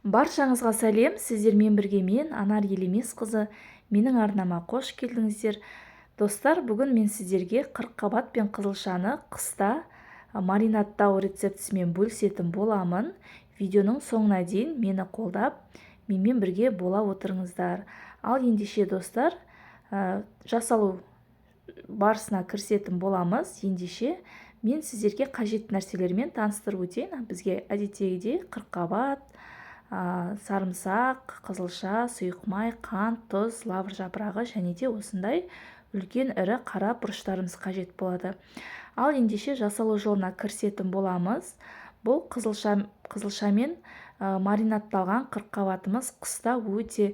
Баршаңызға сәлем, сіздермен бірге мен Анар Елемесқызы. Менің арнама қош келдіңіздер. Достар, бүгін мен сіздерге қырыққабат пен қызылшаны қыста маринадтау рецептісімен бөлісетін боламын. Видеоның соңына дейін мені қолдап, менімен бірге бола отырыңыздар. Ал ендеше достар, жасалу барысына кірісетін боламыз. Ендеше мен сіздерге қажетті нәрселермен таныстырып өтейін. Бізге әдеттегідей қырыққабат, сарымсақ, қызылша, сұйық май, қант, тұз, лавр жапырағы және де осындай үлкен ірі қара бұрыштарымыз қажет болады. Ал ендеше жасалу жолына кірісетін боламыз. Бұл қызылшамен маринадталған қырыққабатымыз қыста өте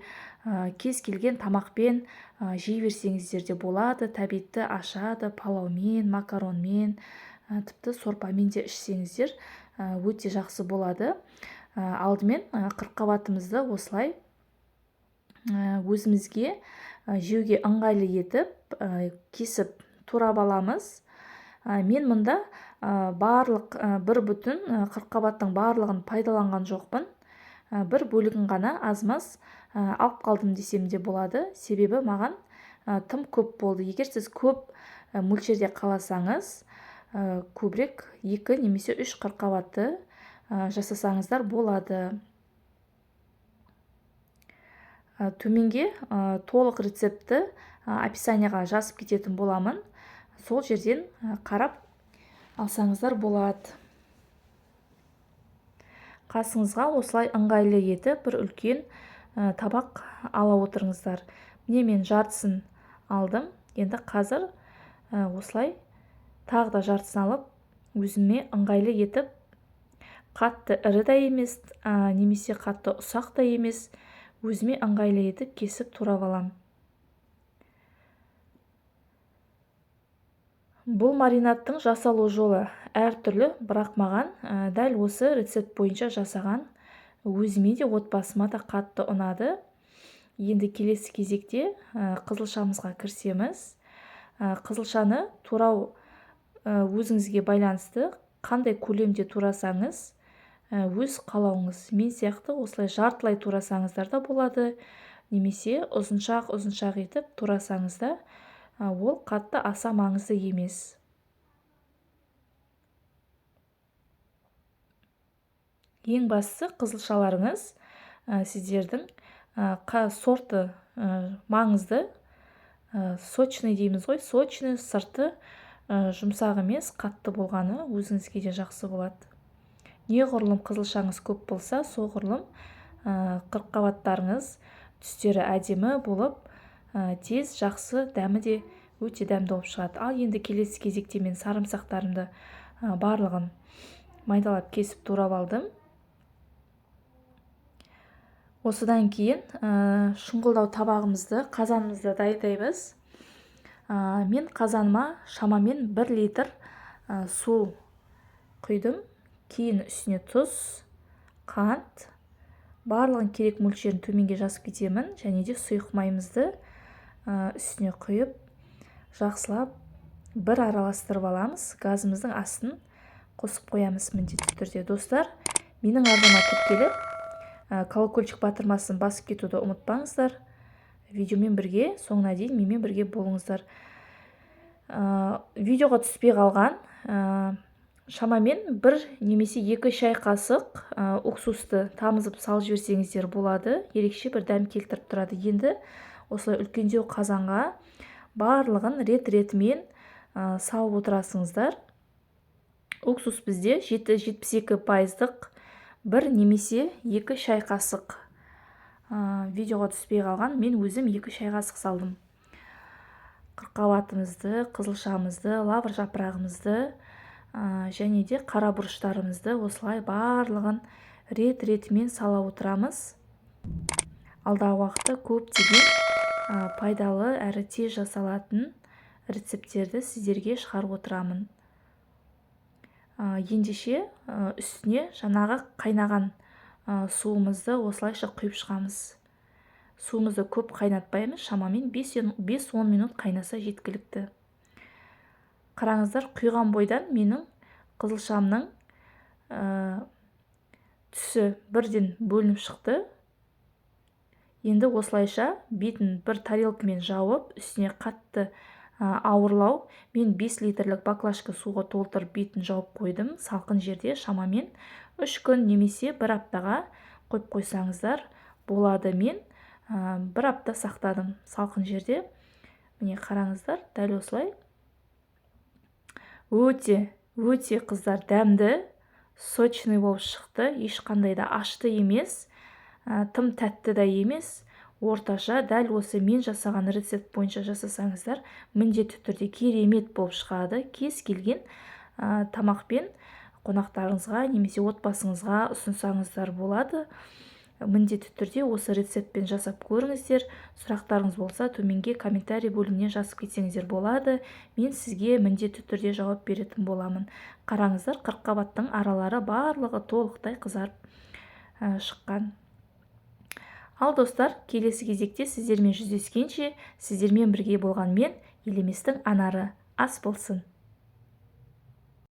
кез келген тамақпен жей берсеңіздер де болады. Тәбетті ашады, палаумен, макаронмен, тіпті сорпамен де ішсеңіздер өте жақсы болады. Алдымен қырыққабатымызды осылай өзімізге жеуге ыңғайлы етіп кесіп турап аламыз. Мен мұнда барлық бір бүтін қырыққабаттың барлығын пайдаланған жоқпын. Бір бөлігін ғана аз-маз алып қалдым десем де болады. Себебі маған тым көп болды. Егер сіз көп мөлшерде қаласаңыз, көбірек 2 немесе 3 қырыққабатты жасасаңыздар болады. Төменге толық рецепті описанияға жазып кететін боламын. Сол жерден қарап алсаңыздар болады. Қасыңызға осылай ыңғайлы етіп бір үлкен табақ ала отырыңыздар. Міне мен жартысын алдым. Енді қазір осылай тағы да жартысын алып, өзіме ыңғайлы етіп, қатты ірі да емес, немесе қатты ұсақ та емес, өзіме ыңғайлы етіп кесіп турап аламын. Бұл маринадтың жасалу жолы әртүрлі, бірақ маған дәл осы рецепт бойынша жасаған өзіме де отбасыма да қатты ұнады. Енді келесі кезекте қызылшамызға кірісеміз. Қызылшаны турау өзіңізге байланысты, қандай көлемде турасаңыз өз қалауыңыз. Мен сияқты осылай жартылай турасаңыздар да болады, немесе ұзыншақ етіп турасаңыз да ол қатты аса маңызды емес. Ең бастысы қызылшаларыңыз сіздердің сорты маңызды. Сочный дейміз ғой, сочный, сырты жұмсақ емес, қатты болғаны өзіңізге де жақсы болады. Неғұрлым қызылшаңыз көп болса, соғұрлым қырыққабаттарыңыз түстері әдемі болып, тез жақсы, дәмі де өте дәмді болып шығады. Ал енді келесі кезекте мен сарымсақтарымды барлығын майдалап кесіп турап алдым. Осыдан кейін шұңғылдау табағымызды, қазанымызды дайындаймыз. Мен қазаныма шамамен 1 литр су құйдым. Кейін үстіне тұз, қант, барлығын керек мөлшерін төменге жазып кетемін. Және де сұйық майымызды үстіне құйып, жақсылап бір араластырып аламыз. Газымыздың астын қосып қоямыз міндетті түрде. Достар, менің арнама тіркеліп, колокольчик батырмасын басып кетуді ұмытпаңыздар. Видеомен бірге, соңына дейін менімен бірге болыңыздар. Видеоға түспей қалған шамамен 1 немесе 2 шай қасық уксусты тамызып салып жіберсеңіздер болады. Ерекше бір дәм келтіріп тұрады. Енді осылай үлкендеу қазанға барлығын рет-ретімен салып отырасыңыздар. Уксус бізде 72%-ық 1 немесе 2 шай қасық. Видеоға түспей қалған, мен өзім 2 шай қасық салдым. Қырыққабатымызды, қызылшамызды, лавр жапырағымызды және де қара бұрыштарымызды осылай барлығын рет-ретімен сала отырамыз. Алдағы уақытта көптеген пайдалы әрі тез жасалатын рецепттерді сіздерге шығарып отырамын. Ендеше үстіне жаңағы қайнаған суымызды осылайша құйып шығамыз. Суымызды көп қайнатпаймыз, шамамен 5-10 минут қайнаса жеткілікті. Қараңыздар, құйған бойдан менің қызылшамның түсі бірден бөлініп шықты. Енді осылайша бетін бір тарелкамен жауып, үстіне қатты ауырлау. Мен 5 литрлік баклажка суға толтырып бетін жауып қойдым. Салқын жерде шамамен 3 күн немесе 1 аптаға қойып қойсаңыздар болады. Мен 1 апта сақтадым салқын жерде. Міне қараңыздар, дәл осылай. Өте қыздар дәмді, сочный болып шықты. Ешқандай да ашты емес, тым тәтті да емес. Орташа, дәл осы мен жасаған рецепт бойынша жасасаңыздар, міндетті түрде керемет болып шығады. Кез келген тамақпен қонақтарыңызға немесе отбасыңызға ұсынсаңыздар болады. Міндетті түрде осы рецептпен жасап көріңіздер. Сұрақтарыңыз болса, төменге комментарий бөліміне жазып кетсеңіздер болады. Мен сізге міндетті түрде жауап беретін боламын. Қараңыздар, қырыққабаттың аралары барлығы толықтай қызарып шыққан. Ал достар, келесі кезекте сіздермен жүздескенше, сіздермен бірге болған мен, Елеместің анары ас болсын.